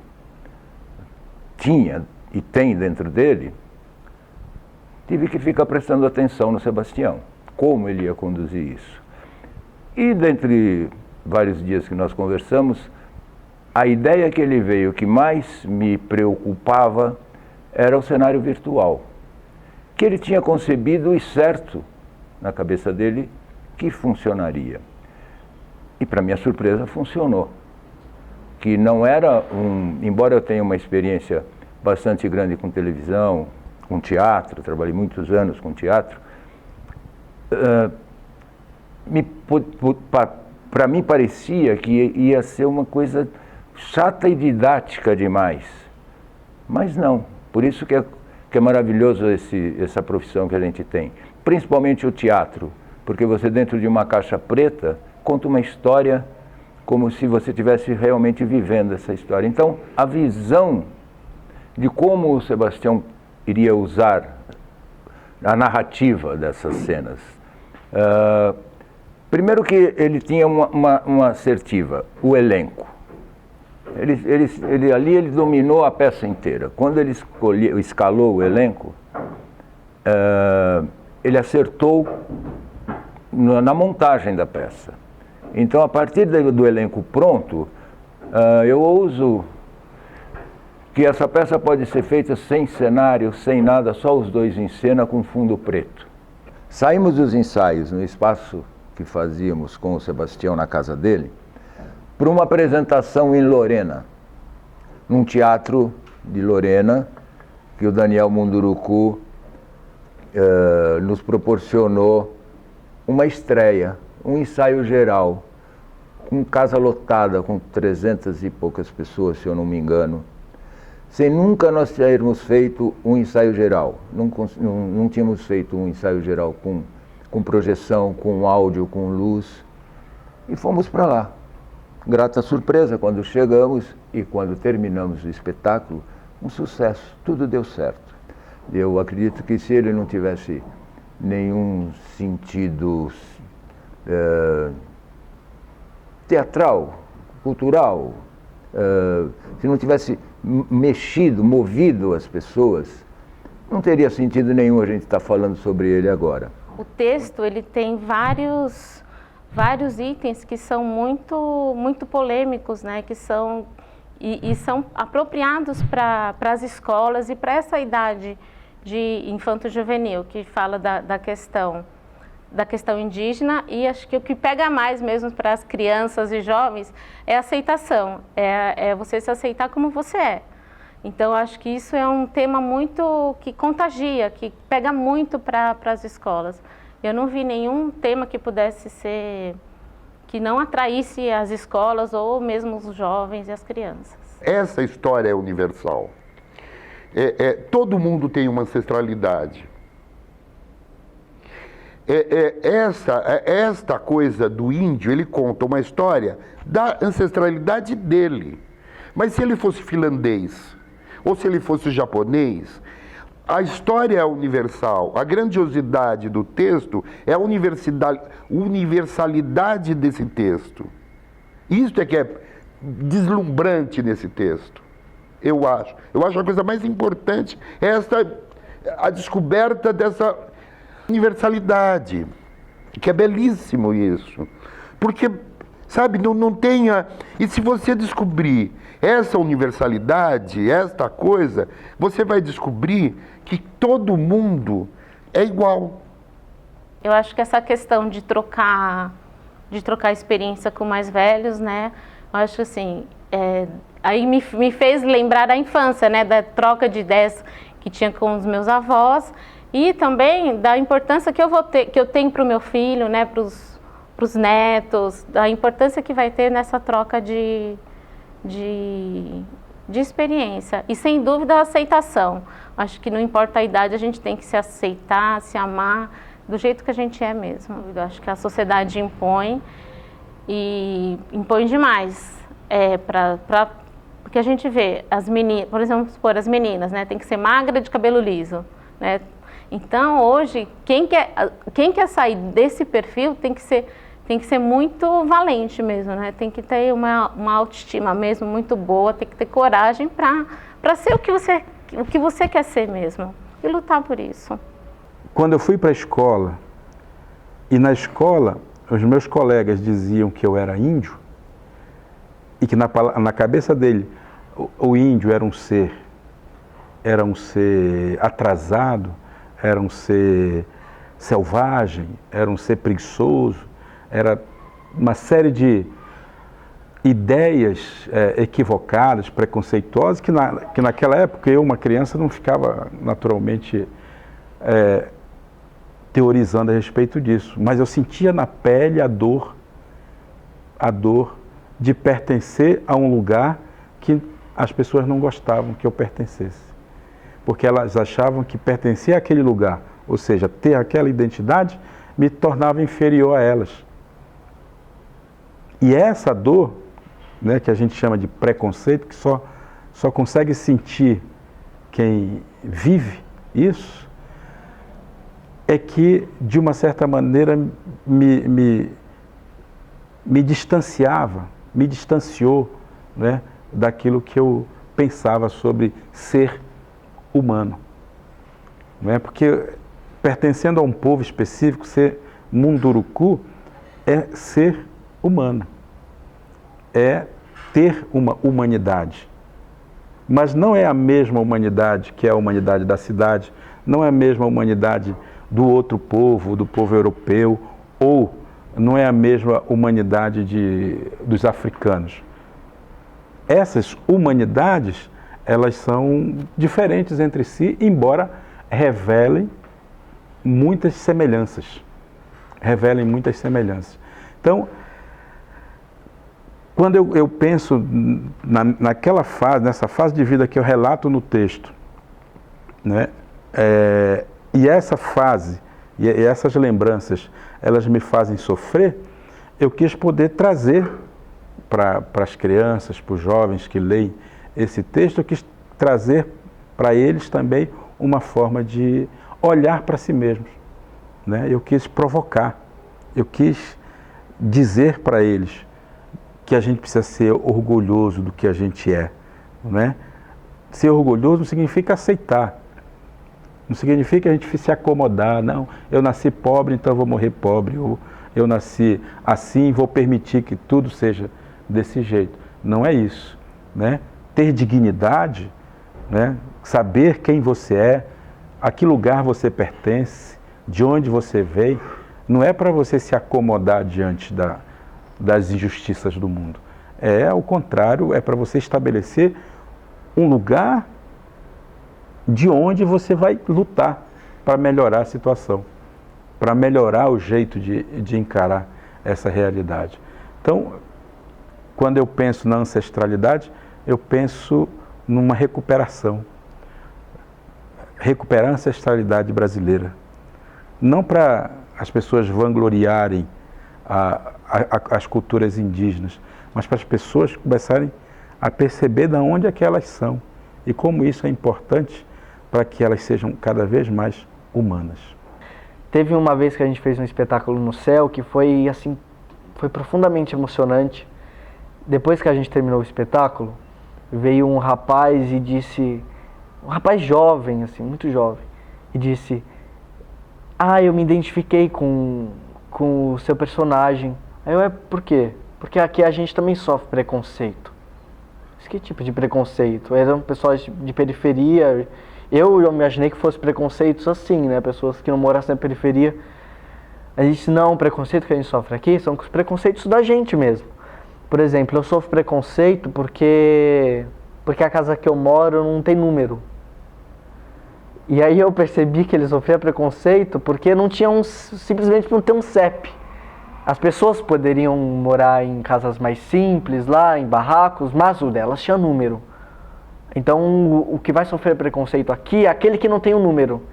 tinha e tem dentro dele, tive que ficar prestando atenção no Sebastião, como ele ia conduzir isso. E dentre vários dias que nós conversamos, a ideia que ele veio, que mais me preocupava, era o cenário virtual, que ele tinha concebido e certo na cabeça dele que funcionaria. E para minha surpresa funcionou. Que não era embora eu tenha uma experiência bastante grande com televisão, com teatro, trabalhei muitos anos com teatro, para mim parecia que ia ser uma coisa chata e didática demais. Mas não. Por isso que é maravilhoso essa profissão que a gente tem. Principalmente o teatro, porque você dentro de uma caixa preta conta uma história como se você estivesse realmente vivendo essa história. Então, a visão de como o Sebastião iria usar a narrativa dessas cenas. Primeiro que ele tinha uma assertiva, o elenco. Ele dominou a peça inteira. Quando ele escalou o elenco, ele acertou na montagem da peça. Então, a partir do elenco pronto, eu ouso que essa peça pode ser feita sem cenário, sem nada, só os dois em cena com fundo preto. Saímos dos ensaios no espaço que fazíamos com o Sebastião na casa dele, para uma apresentação em Lorena, num teatro de Lorena, que o Daniel Munduruku nos proporcionou uma estreia, um ensaio geral, com casa lotada, com 300 e poucas pessoas, se eu não me engano, sem nunca nós termos feito um ensaio geral. Não tínhamos feito um ensaio geral com projeção, com áudio, com luz, e fomos para lá. Grata surpresa quando chegamos e quando terminamos o espetáculo, um sucesso, tudo deu certo. Eu acredito que se ele não tivesse nenhum sentido teatral, cultural, se não tivesse mexido, movido as pessoas, não teria sentido nenhum a gente estar falando sobre ele agora. O texto, ele tem vários vários itens que são muito polêmicos, né? Que são e são apropriados para as escolas e para essa idade de infanto-juvenil, que fala da questão indígena. E acho que o que pega mais mesmo para as crianças e jovens é a aceitação, é você se aceitar como você é. Então, acho que isso é um tema muito que contagia, que pega muito para as escolas. Eu não vi nenhum tema que pudesse ser, que não atraísse as escolas ou mesmo os jovens e as crianças. Essa história é universal. Todo mundo tem uma ancestralidade. Esta coisa do índio, ele conta uma história da ancestralidade dele. Mas se ele fosse finlandês, ou se ele fosse japonês, a história é universal. A grandiosidade do texto é a universalidade desse texto. Isso é que é deslumbrante nesse texto, eu acho. Eu acho a coisa mais importante a descoberta dessa universalidade, que é belíssimo isso. Porque, sabe, não tenha... E se você descobrir essa universalidade, esta coisa, você vai descobrir que todo mundo é igual. Eu acho que essa questão de trocar experiência com mais velhos, né? Eu acho assim, aí me fez lembrar da infância, né? Da troca de ideias que tinha com os meus avós e também da importância que eu tenho para o meu filho, né? Para os netos, da importância que vai ter nessa troca de experiência. E sem dúvida a aceitação. Acho que não importa a idade, a gente tem que se aceitar, se amar do jeito que a gente é mesmo. Eu acho que a sociedade impõe e impõe demais. Porque a gente vê as meninas, por exemplo, as meninas, né, tem que ser magra de cabelo liso, né? Então hoje quem quer sair desse perfil tem que ser muito valente mesmo, né? Tem que ter uma autoestima mesmo muito boa, tem que ter coragem para ser o que você quer ser mesmo e lutar por isso. Quando eu fui para a escola, e na escola os meus colegas diziam que eu era índio, e que na cabeça dele o índio era um ser atrasado, era um ser selvagem, era um ser preguiçoso, era uma série de ideias equivocadas, preconceituosas, que naquela época eu, uma criança, não ficava naturalmente teorizando a respeito disso. Mas eu sentia na pele a dor de pertencer a um lugar que as pessoas não gostavam que eu pertencesse. Porque elas achavam que pertencer àquele lugar, ou seja, ter aquela identidade, me tornava inferior a elas. E essa dor, né, que a gente chama de preconceito, que só consegue sentir quem vive isso, é que, de uma certa maneira, me distanciou, né, daquilo que eu pensava sobre ser humano. Não é? Porque, pertencendo a um povo específico, ser munduruku é ser humano, é ter uma humanidade. Mas não é a mesma humanidade que é a humanidade da cidade, não é a mesma humanidade do outro povo, do povo europeu, ou não é a mesma humanidade dos africanos. Essas humanidades, elas são diferentes entre si, embora revelem muitas semelhanças. Então, quando eu penso naquela fase, nessa fase de vida que eu relato no texto, né, e essa fase, e essas lembranças, elas me fazem sofrer, eu quis poder trazer para as crianças, para os jovens que leem esse texto, eu quis trazer para eles também uma forma de olhar para si mesmos, né? Eu quis provocar, eu quis dizer para eles que a gente precisa ser orgulhoso do que a gente é, né? Ser orgulhoso não significa aceitar, não significa a gente se acomodar, não, eu nasci pobre, então eu vou morrer pobre, ou eu nasci assim e vou permitir que tudo seja desse jeito. Não é isso, né? Ter dignidade, né? Saber quem você é, a que lugar você pertence, de onde você veio, não é para você se acomodar diante das injustiças do mundo. É ao contrário, é para você estabelecer um lugar de onde você vai lutar para melhorar a situação, para melhorar o jeito de encarar essa realidade. Então, quando eu penso na ancestralidade, eu penso numa recuperação. Recuperar a ancestralidade brasileira. Não para as pessoas vangloriarem as culturas indígenas, mas para as pessoas começarem a perceber de onde é que elas são e como isso é importante para que elas sejam cada vez mais humanas. Teve uma vez que a gente fez um espetáculo no céu que foi assim, foi profundamente emocionante. Depois que a gente terminou o espetáculo, veio um rapaz e disse, um rapaz jovem, assim, muito jovem, e disse: eu me identifiquei com o seu personagem. Aí eu, por quê? Porque aqui a gente também sofre preconceito. Mas que tipo de preconceito? Eram pessoas de periferia. Eu imaginei que fosse preconceitos assim, né? Pessoas que não morassem na periferia. A gente, não, o preconceito que a gente sofre aqui são os preconceitos da gente mesmo. Por exemplo, eu sofro preconceito porque a casa que eu moro não tem número. E aí eu percebi que ele sofria preconceito porque não tinha simplesmente não tem um CEP. As pessoas poderiam morar em casas mais simples, lá em barracos, mas o delas tinha número. Então o que vai sofrer preconceito aqui é aquele que não tem um número.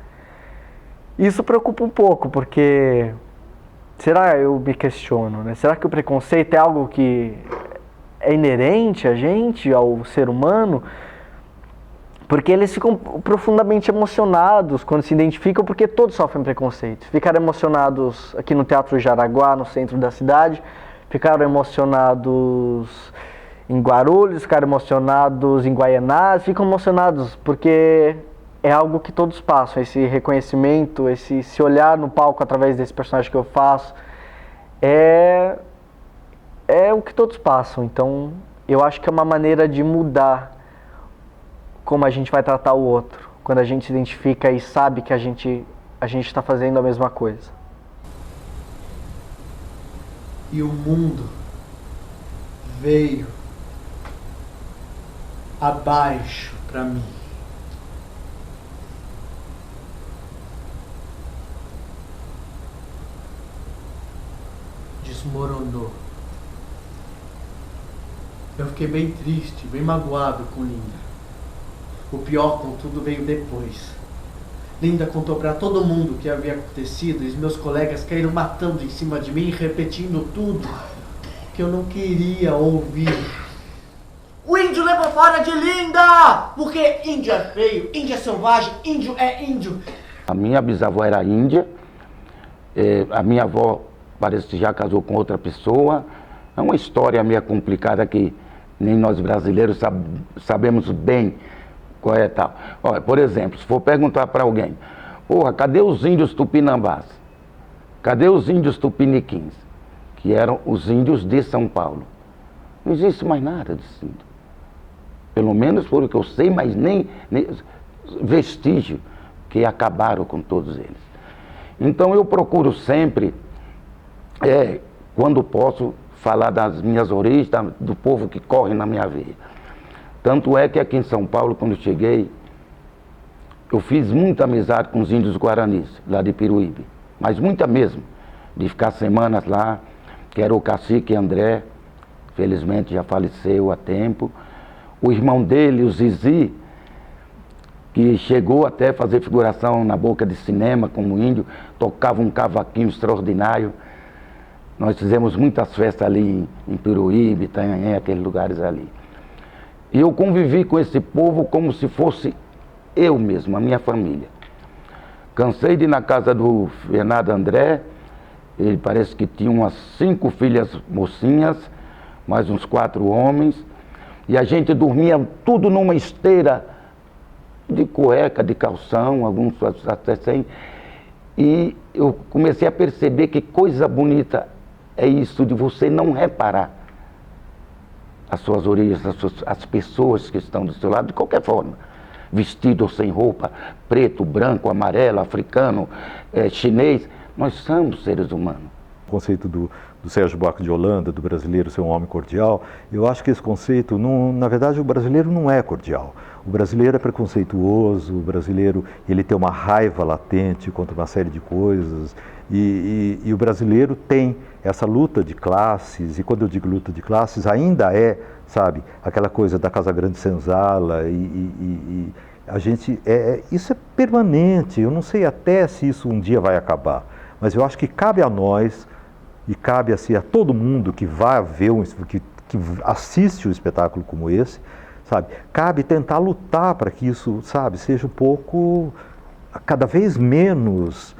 Isso preocupa um pouco, porque eu me questiono, né? Será que o preconceito é algo que é inerente a gente, ao ser humano? Porque eles ficam profundamente emocionados quando se identificam, porque todos sofrem preconceito. Ficaram emocionados aqui no Teatro Jaraguá, no centro da cidade, ficaram emocionados em Guarulhos, ficaram emocionados em Guaianazes, ficam emocionados porque é algo que todos passam, esse reconhecimento, esse se olhar no palco através desse personagem que eu faço, é o que todos passam. Então, eu acho que é uma maneira de mudar como a gente vai tratar o outro, quando a gente se identifica e sabe que a gente está fazendo a mesma coisa. E o mundo veio abaixo para mim. Desmoronou. Eu fiquei bem triste, bem magoado com Linda. O pior, contudo, veio depois. Linda contou para todo mundo o que havia acontecido e os meus colegas caíram matando em cima de mim, repetindo tudo que eu não queria ouvir. O índio levou fora de Linda! Porque índio é feio, índio é selvagem, índio é índio. A minha bisavó era índia, a minha avó parece que já casou com outra pessoa. É uma história meio complicada que nem nós brasileiros sabemos bem qual é tal. Olha, por exemplo, se for perguntar para alguém, cadê os índios tupinambás? Cadê os índios tupiniquins? Que eram os índios de São Paulo. Não existe mais nada disso. Pelo menos por o que eu sei, mas nem vestígio, que acabaram com todos eles. Então eu procuro sempre, quando posso, falar das minhas origens, do povo que corre na minha veia. Tanto é que aqui em São Paulo, quando eu cheguei, eu fiz muita amizade com os índios guaranis, lá de Piruíbe. Mas muita mesmo, de ficar semanas lá, que era o cacique André, felizmente já faleceu há tempo. O irmão dele, o Zizi, que chegou até a fazer figuração na boca de cinema como índio, tocava um cavaquinho extraordinário. Nós fizemos muitas festas ali em Piruíbe, Itanhaém, aqueles lugares ali. E eu convivi com esse povo como se fosse eu mesmo, a minha família. Cansei de ir na casa do Fernando André, ele parece que tinha umas 5 filhas mocinhas, mais uns 4 homens, e a gente dormia tudo numa esteira de cueca, de calção, alguns até sem. E eu comecei a perceber que coisa bonita é isso de você não reparar as suas origens, as pessoas que estão do seu lado, de qualquer forma. Vestido ou sem roupa, preto, branco, amarelo, africano, chinês, nós somos seres humanos. O conceito do Sérgio Buarque de Holanda, do brasileiro ser um homem cordial, eu acho que esse conceito, na verdade, o brasileiro não é cordial. O brasileiro é preconceituoso, o brasileiro ele tem uma raiva latente contra uma série de coisas, e o brasileiro tem essa luta de classes, e quando eu digo luta de classes, ainda é, sabe, aquela coisa da Casa Grande Senzala, e a gente, isso é permanente, eu não sei até se isso um dia vai acabar, mas eu acho que cabe a nós, e cabe assim, a todo mundo que vai ver, que assiste um espetáculo como esse, sabe, cabe tentar lutar para que isso, sabe, seja um pouco, cada vez menos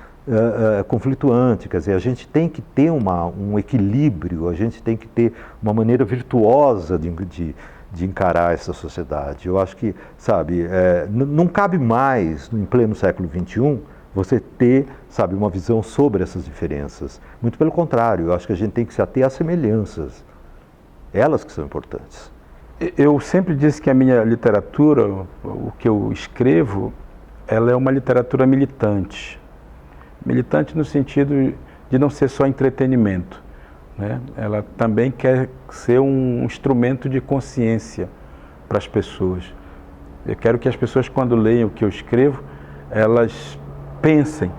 conflituante. Quer dizer, a gente tem que ter um equilíbrio, a gente tem que ter uma maneira virtuosa de encarar essa sociedade. Eu acho que, sabe, não cabe mais, em pleno século XXI, você ter, sabe, uma visão sobre essas diferenças. Muito pelo contrário, eu acho que a gente tem que se ater às semelhanças, elas que são importantes. Eu sempre disse que a minha literatura, o que eu escrevo, ela é uma literatura militante. Militante no sentido de não ser só entretenimento, né? Ela também quer ser um instrumento de consciência para as pessoas. Eu quero que as pessoas, quando leiam o que eu escrevo, elas pensem,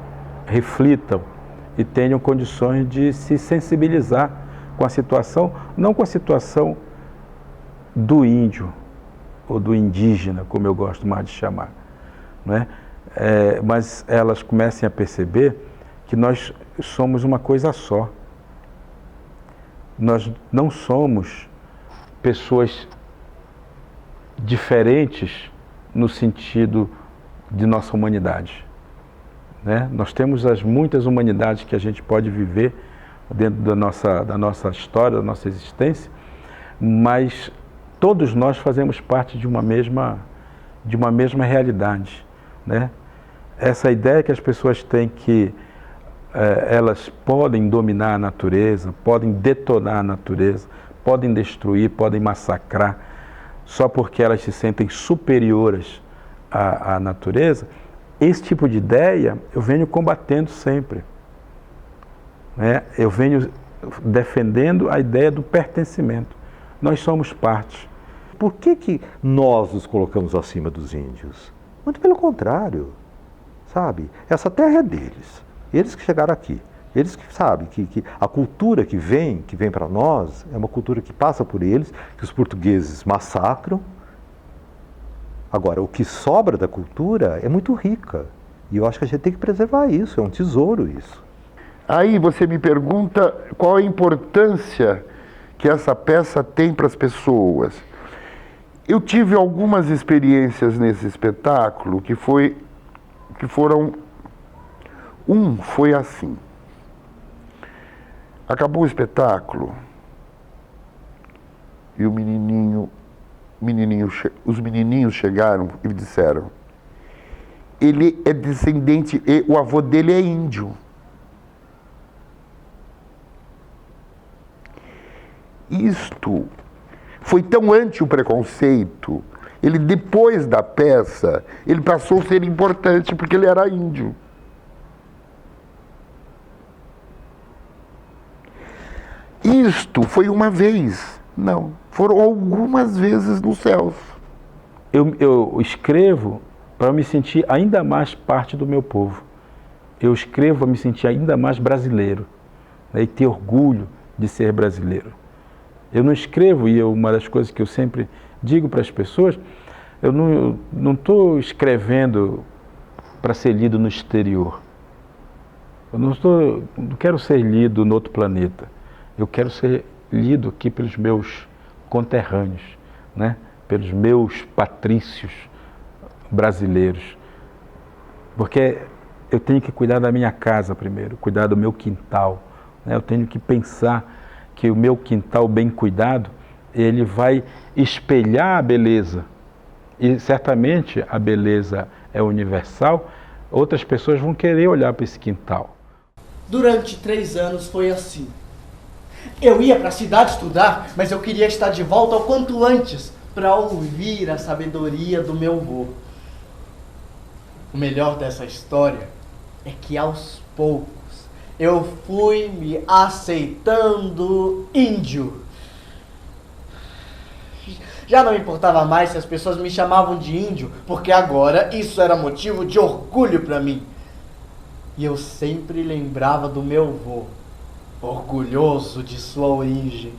reflitam e tenham condições de se sensibilizar com a situação, não com a situação do índio ou do indígena, como eu gosto mais de chamar, não é? Mas elas comecem a perceber que nós somos uma coisa só. Nós não somos pessoas diferentes no sentido de nossa humanidade, né? Nós temos as muitas humanidades que a gente pode viver dentro da nossa história, da nossa existência, mas todos nós fazemos parte de uma mesma realidade, né? Essa ideia que as pessoas têm que elas podem dominar a natureza, podem detonar a natureza, podem destruir, podem massacrar, só porque elas se sentem superiores à natureza, esse tipo de ideia eu venho combatendo sempre, né? Eu venho defendendo a ideia do pertencimento. Nós somos parte. Por que nós nos colocamos acima dos índios? Muito pelo contrário, sabe? Essa terra é deles. Eles que chegaram aqui. Eles que sabem que a cultura que vem para nós é uma cultura que passa por eles, que os portugueses massacram. Agora, o que sobra da cultura é muito rica. E eu acho que a gente tem que preservar isso, é um tesouro isso. Aí você me pergunta qual a importância que essa peça tem para as pessoas. Eu tive algumas experiências nesse espetáculo que foram... foi assim. Acabou o espetáculo e os menininhos chegaram e me disseram: ele é descendente, o avô dele é índio. Isto foi tão anti o preconceito, ele depois da peça, ele passou a ser importante porque ele era índio. Isto foi uma vez, não, foram algumas vezes nos céus. Eu escrevo para me sentir ainda mais parte do meu povo. Eu escrevo para me sentir ainda mais brasileiro, né, e ter orgulho de ser brasileiro. Eu não escrevo, e uma das coisas que eu sempre digo para as pessoas, eu não estou escrevendo para ser lido no exterior. Eu não quero ser lido no outro planeta. Eu quero ser lido aqui pelos meus conterrâneos, né? Pelos meus patrícios brasileiros. Porque eu tenho que cuidar da minha casa primeiro, cuidar do meu quintal, né? Eu tenho que pensar que o meu quintal bem cuidado, ele vai espelhar a beleza. E certamente a beleza é universal, outras pessoas vão querer olhar para esse quintal. Durante 3 anos foi assim. Eu ia para a cidade estudar, mas eu queria estar de volta o quanto antes para ouvir a sabedoria do meu avô. O melhor dessa história é que aos poucos eu fui me aceitando índio. Já não importava mais se as pessoas me chamavam de índio, porque agora isso era motivo de orgulho para mim. E eu sempre lembrava do meu avô, orgulhoso de sua origem.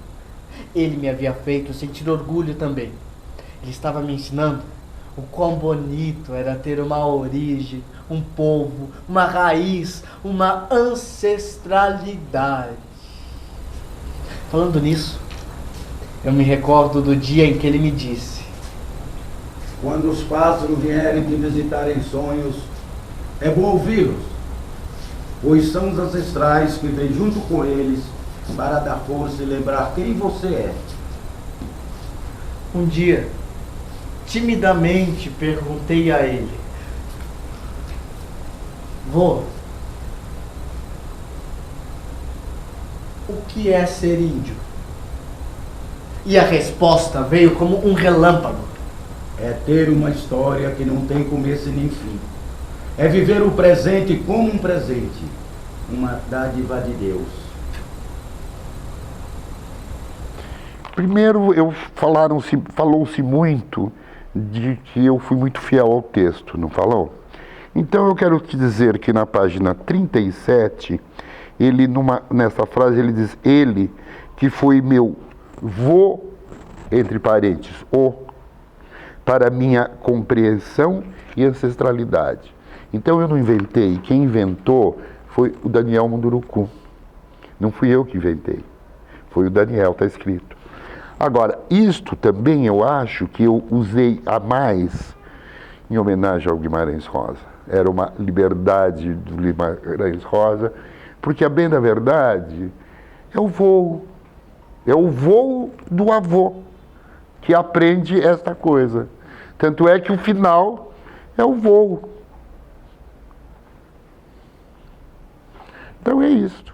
Ele me havia feito sentir orgulho também. Ele estava me ensinando o quão bonito era ter uma origem, um povo, uma raiz, uma ancestralidade. Falando nisso, eu me recordo do dia em que ele me disse: quando os pássaros vierem te visitar em sonhos, é bom ouvi-los, pois são os ancestrais que vêm junto com eles para dar força e lembrar quem você é. Um dia, timidamente perguntei a ele: vô, o que é ser índio? E a resposta veio como um relâmpago: é ter uma história que não tem começo nem fim. É viver o presente como um presente, uma dádiva de Deus. Primeiro, falou-se muito de que eu fui muito fiel ao texto, não falou? Então eu quero te dizer que na página 37, nessa frase ele diz: ele que foi meu vô, entre parênteses, para minha compreensão e ancestralidade. Então eu não inventei, quem inventou foi o Daniel Munduruku. Não fui eu que inventei, foi o Daniel, está escrito. Agora, isto também eu acho que eu usei a mais em homenagem ao Guimarães Rosa. Era uma liberdade do Guimarães Rosa, porque a bem da verdade é o voo do avô que aprende esta coisa. Tanto é que o final é o voo. Então é isso.